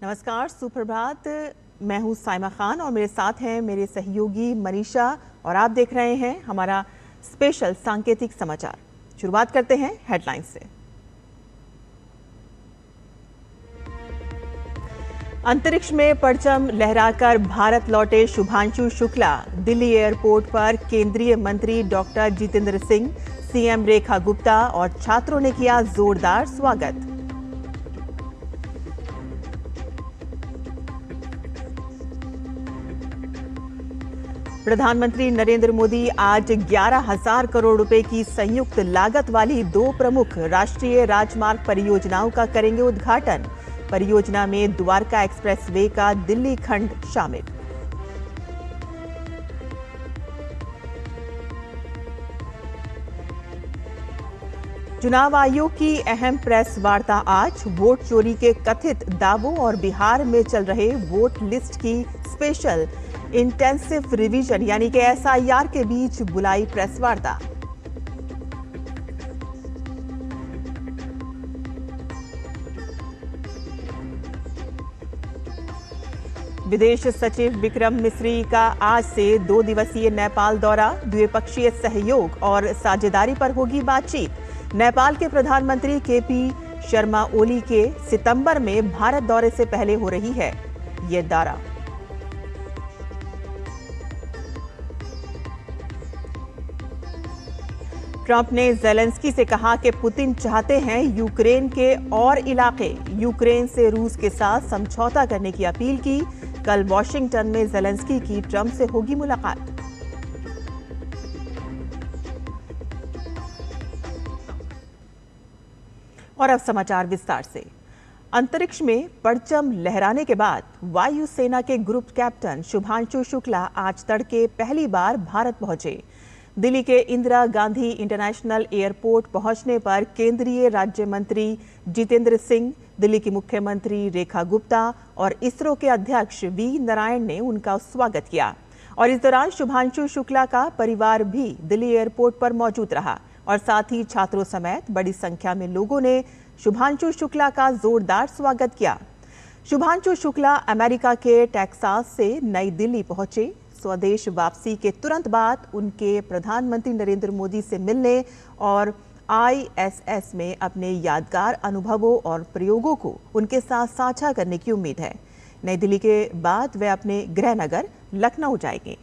नमस्कार, सुप्रभात। मैं हूं साइमा खान और मेरे साथ हैं मेरे सहयोगी मनीषा और आप देख रहे हैं हमारा स्पेशल सांकेतिक समाचार। शुरुआत करते हैं हेडलाइंस से। अंतरिक्ष में परचम लहराकर भारत लौटे शुभांशु शुक्ला। दिल्ली एयरपोर्ट पर केंद्रीय मंत्री डॉक्टर जितेंद्र सिंह, सीएम रेखा गुप्ता और छात्रों ने किया जोरदार स्वागत। प्रधानमंत्री नरेंद्र मोदी आज 11,000 करोड़ रुपए की संयुक्त लागत वाली 2 प्रमुख राष्ट्रीय राजमार्ग परियोजनाओं का करेंगे उद्घाटन। परियोजना में द्वारका एक्सप्रेसवे का दिल्ली खंड शामिल। चुनाव आयोग की अहम प्रेस वार्ता आज। वोट चोरी के कथित दावों और बिहार में चल रहे वोट लिस्ट की स्पेशल इंटेंसिव रिवीजन यानी कि एसआईआर के बीच बुलाई प्रेस वार्ता। विदेश सचिव विक्रम मिस्री का आज से 2 दिवसीय नेपाल दौरा। द्विपक्षीय सहयोग और साझेदारी पर होगी बातचीत। नेपाल के प्रधानमंत्री केपी शर्मा ओली के सितंबर में भारत दौरे से पहले हो रही है ये दौरा। ट्रंप ने ज़ेलेंस्की से कहा कि पुतिन चाहते हैं यूक्रेन के और इलाके। यूक्रेन से रूस के साथ समझौता करने की अपील की। कल वॉशिंगटन में ज़ेलेंस्की की ट्रंप से होगी मुलाकात। और अब समाचार विस्तार से। अंतरिक्ष में परचम लहराने के बाद वायुसेना के ग्रुप कैप्टन शुभांशु शुक्ला आज तड़के पहली बार भारत पहुंचे। दिल्ली के इंदिरा गांधी इंटरनेशनल एयरपोर्ट पहुंचने पर केंद्रीय राज्य मंत्री जितेंद्र सिंह, दिल्ली की मुख्यमंत्री रेखा गुप्ता और इसरो के अध्यक्ष वी नारायण ने उनका स्वागत किया। और इस दौरान शुभांशु शुक्ला का परिवार भी दिल्ली एयरपोर्ट पर मौजूद रहा और साथ ही छात्रों समेत बड़ी संख्या में लोगों ने शुभांशु शुक्ला का जोरदार स्वागत किया। शुभांशु शुक्ला अमेरिका के टेक्सास से नई दिल्ली पहुंचे। स्वदेश वापसी के तुरंत बाद उनके प्रधानमंत्री नरेंद्र मोदी से मिलने और आईएसएस में अपने यादगार अनुभवों और प्रयोगों को उनके साथ साझा करने की उम्मीद है। नई दिल्ली के बाद वे अपने गृह नगर लखनऊ जाएंगे।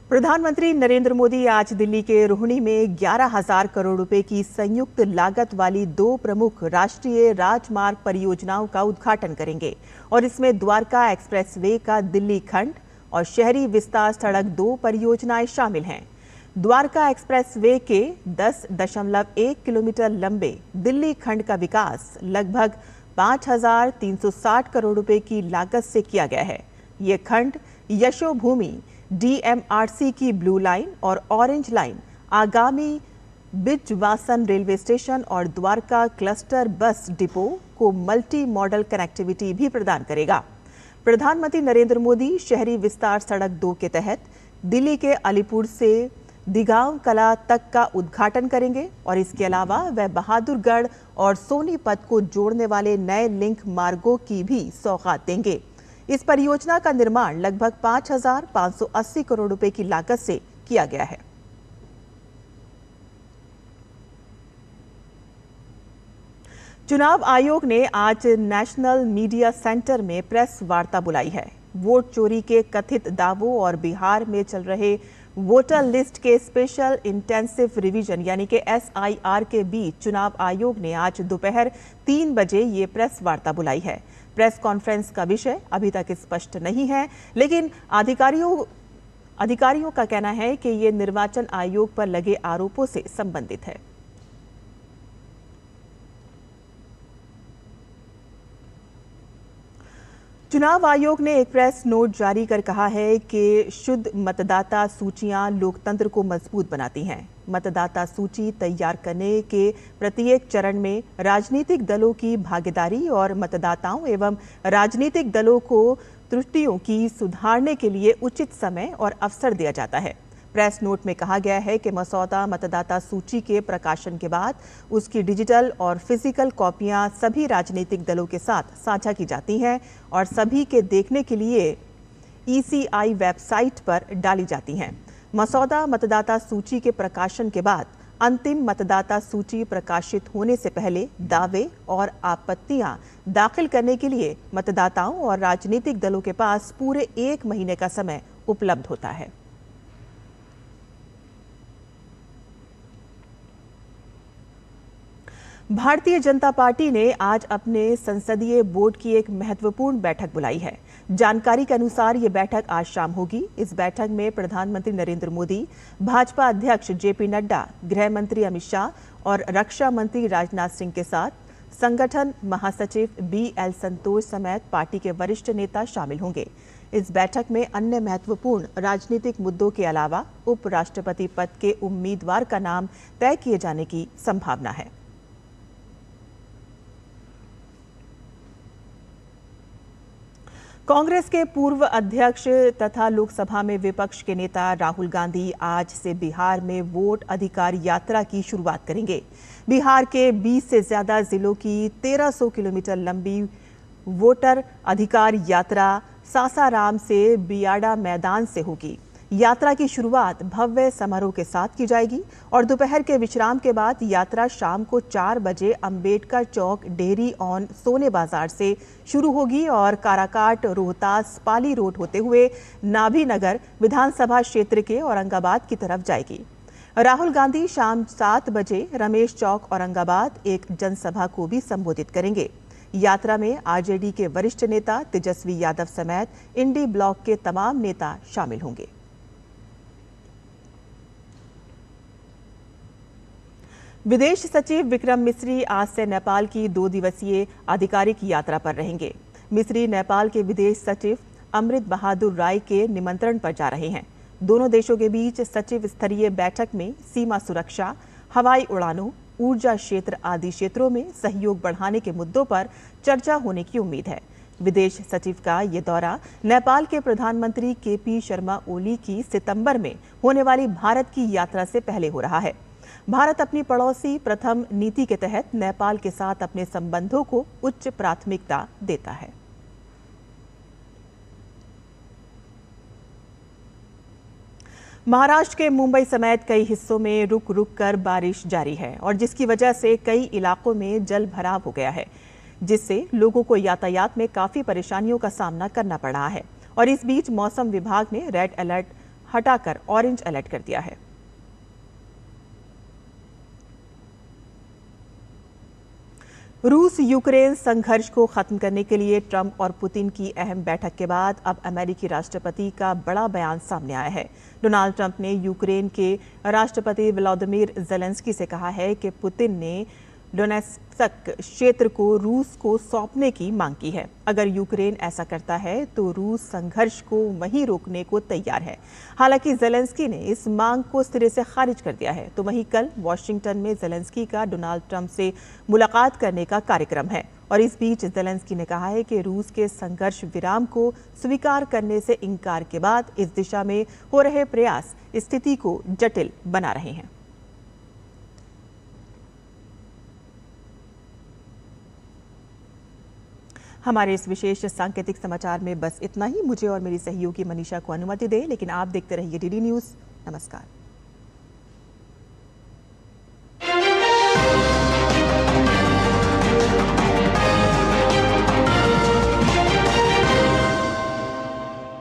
प्रधानमंत्री नरेंद्र मोदी आज दिल्ली के रोहिणी में 11,000 करोड़ रुपए की संयुक्त लागत वाली 2 प्रमुख राष्ट्रीय राजमार्ग परियोजनाओं का उद्घाटन करेंगे और इसमें द्वारका एक्सप्रेसवे का दिल्ली खंड और शहरी विस्तार सड़क 2 परियोजनाएं शामिल हैं। द्वारका एक्सप्रेसवे के 10.1 किलोमीटर लंबे दिल्ली खंड का विकास लगभग 5,360 करोड़ रुपए की लागत से किया गया है। ये खंड यशोभूमि, डीएमआरसी की ब्लू लाइन और ऑरेंज लाइन, आगामी बिजवासन रेलवे स्टेशन और द्वारका क्लस्टर बस डिपो को मल्टी मॉडल कनेक्टिविटी भी प्रदान करेगा। प्रधानमंत्री नरेंद्र मोदी शहरी विस्तार सड़क 2 के तहत दिल्ली के अलीपुर से दिगांव कला तक का उद्घाटन करेंगे और इसके अलावा वह बहादुरगढ़ और सोनीपत को जोड़ने वाले नए लिंक मार्गों की भी सौगात देंगे। इस परियोजना का निर्माण लगभग 5,580 करोड़ रुपए की लागत से किया गया है। चुनाव आयोग ने आज नेशनल मीडिया सेंटर में प्रेस वार्ता बुलाई है। वोट चोरी के कथित दावों और बिहार में चल रहे वोटर लिस्ट के स्पेशल इंटेंसिव रिवीजन यानी कि एसआईआर के बीच चुनाव आयोग ने आज दोपहर 3 बजे ये प्रेस वार्ता बुलाई है। प्रेस कॉन्फ्रेंस का विषय अभी तक स्पष्ट नहीं है, लेकिन अधिकारियों का कहना है कि ये निर्वाचन आयोग पर लगे आरोपों से संबंधित है। चुनाव आयोग ने एक प्रेस नोट जारी कर कहा है कि शुद्ध मतदाता सूचियां लोकतंत्र को मजबूत बनाती हैं। मतदाता सूची तैयार करने के प्रत्येक चरण में राजनीतिक दलों की भागीदारी और मतदाताओं एवं राजनीतिक दलों को त्रुटियों की सुधारने के लिए उचित समय और अवसर दिया जाता है। प्रेस नोट में कहा गया है कि मसौदा मतदाता सूची के प्रकाशन के बाद उसकी डिजिटल और फिजिकल कॉपियां सभी राजनीतिक दलों के साथ साझा की जाती हैं और सभी के देखने के लिए ECI वेबसाइट पर डाली जाती हैं। मसौदा मतदाता सूची के प्रकाशन के बाद अंतिम मतदाता सूची प्रकाशित होने से पहले दावे और आपत्तियां दाखिल करने के लिए मतदाताओं और राजनीतिक दलों के पास पूरे 1 महीने का समय उपलब्ध होता है। भारतीय जनता पार्टी ने आज अपने संसदीय बोर्ड की एक महत्वपूर्ण बैठक बुलाई है। जानकारी के अनुसार ये बैठक आज शाम होगी। इस बैठक में प्रधानमंत्री नरेंद्र मोदी, भाजपा अध्यक्ष JP नड्डा, गृह मंत्री अमित शाह और रक्षा मंत्री राजनाथ सिंह के साथ संगठन महासचिव BL संतोष समेत पार्टी के वरिष्ठ नेता शामिल होंगे। इस बैठक में अन्य महत्वपूर्ण राजनीतिक मुद्दों के अलावा उपराष्ट्रपति पद के उम्मीदवार का नाम तय किए जाने की संभावना है। कांग्रेस के पूर्व अध्यक्ष तथा लोकसभा में विपक्ष के नेता राहुल गांधी आज से बिहार में वोट अधिकार यात्रा की शुरुआत करेंगे। बिहार के 20 से ज्यादा जिलों की 1300 किलोमीटर लंबी वोटर अधिकार यात्रा सासाराम से बियाडा मैदान से होगी। यात्रा की शुरुआत भव्य समारोह के साथ की जाएगी और दोपहर के विश्राम के बाद यात्रा शाम को 4 बजे अंबेडकर चौक डेयरी ऑन सोने बाजार से शुरू होगी और काराकाट, रोहतास, पाली रोड होते हुए नाभी नगर विधानसभा क्षेत्र के औरंगाबाद की तरफ जाएगी। राहुल गांधी शाम 7 बजे रमेश चौक औरंगाबाद एक जनसभा को भी संबोधित करेंगे। यात्रा में RJD के वरिष्ठ नेता तेजस्वी यादव समेत इंडी ब्लॉक के तमाम नेता शामिल होंगे। विदेश सचिव विक्रम मिस्री आज से नेपाल की 2 दिवसीय आधिकारिक यात्रा पर रहेंगे। मिस्री नेपाल के विदेश सचिव अमृत बहादुर राय के निमंत्रण पर जा रहे हैं। दोनों देशों के बीच सचिव स्तरीय बैठक में सीमा सुरक्षा, हवाई उड़ानों, ऊर्जा क्षेत्र आदि क्षेत्रों में सहयोग बढ़ाने के मुद्दों पर चर्चा होने की उम्मीद है। विदेश सचिव का ये दौरा नेपाल के प्रधानमंत्री KP शर्मा ओली की सितंबर में होने वाली भारत की यात्रा से पहले हो रहा है। भारत अपनी पड़ोसी प्रथम नीति के तहत नेपाल के साथ अपने संबंधों को उच्च प्राथमिकता देता है। महाराष्ट्र के मुंबई समेत कई हिस्सों में रुक रुक कर बारिश जारी है और जिसकी वजह से कई इलाकों में जल भराव हो गया है, जिससे लोगों को यातायात में काफी परेशानियों का सामना करना पड़ रहा है। और इस बीच मौसम विभाग ने रेड अलर्ट हटाकर ऑरेंज अलर्ट कर दिया है। रूस यूक्रेन संघर्ष को खत्म करने के लिए ट्रंप और पुतिन की अहम बैठक के बाद अब अमेरिकी राष्ट्रपति का बड़ा बयान सामने आया है। डोनाल्ड ट्रंप ने यूक्रेन के राष्ट्रपति व्लादिमीर ज़ेलेंस्की से कहा है कि पुतिन ने डोनेत्स्क क्षेत्र को रूस को सौंपने की मांग की है। अगर यूक्रेन ऐसा करता है तो रूस संघर्ष को वहीं रोकने को तैयार है। हालांकि ज़ेलेंस्की ने इस मांग को सिरे से खारिज कर दिया है। तो वहीं कल वॉशिंगटन में ज़ेलेंस्की का डोनाल्ड ट्रंप से मुलाकात करने का कार्यक्रम है और इस बीच ज़ेलेंस्की ने कहा है कि रूस के संघर्ष विराम को स्वीकार करने से इनकार के बाद इस दिशा में हो रहे प्रयास स्थिति को जटिल बना रहे हैं। हमारे इस विशेष सांकेतिक समाचार में बस इतना ही। मुझे और मेरी सहयोगी मनीषा को अनुमति दें, लेकिन आप देखते रहिए DD न्यूज़। नमस्कार।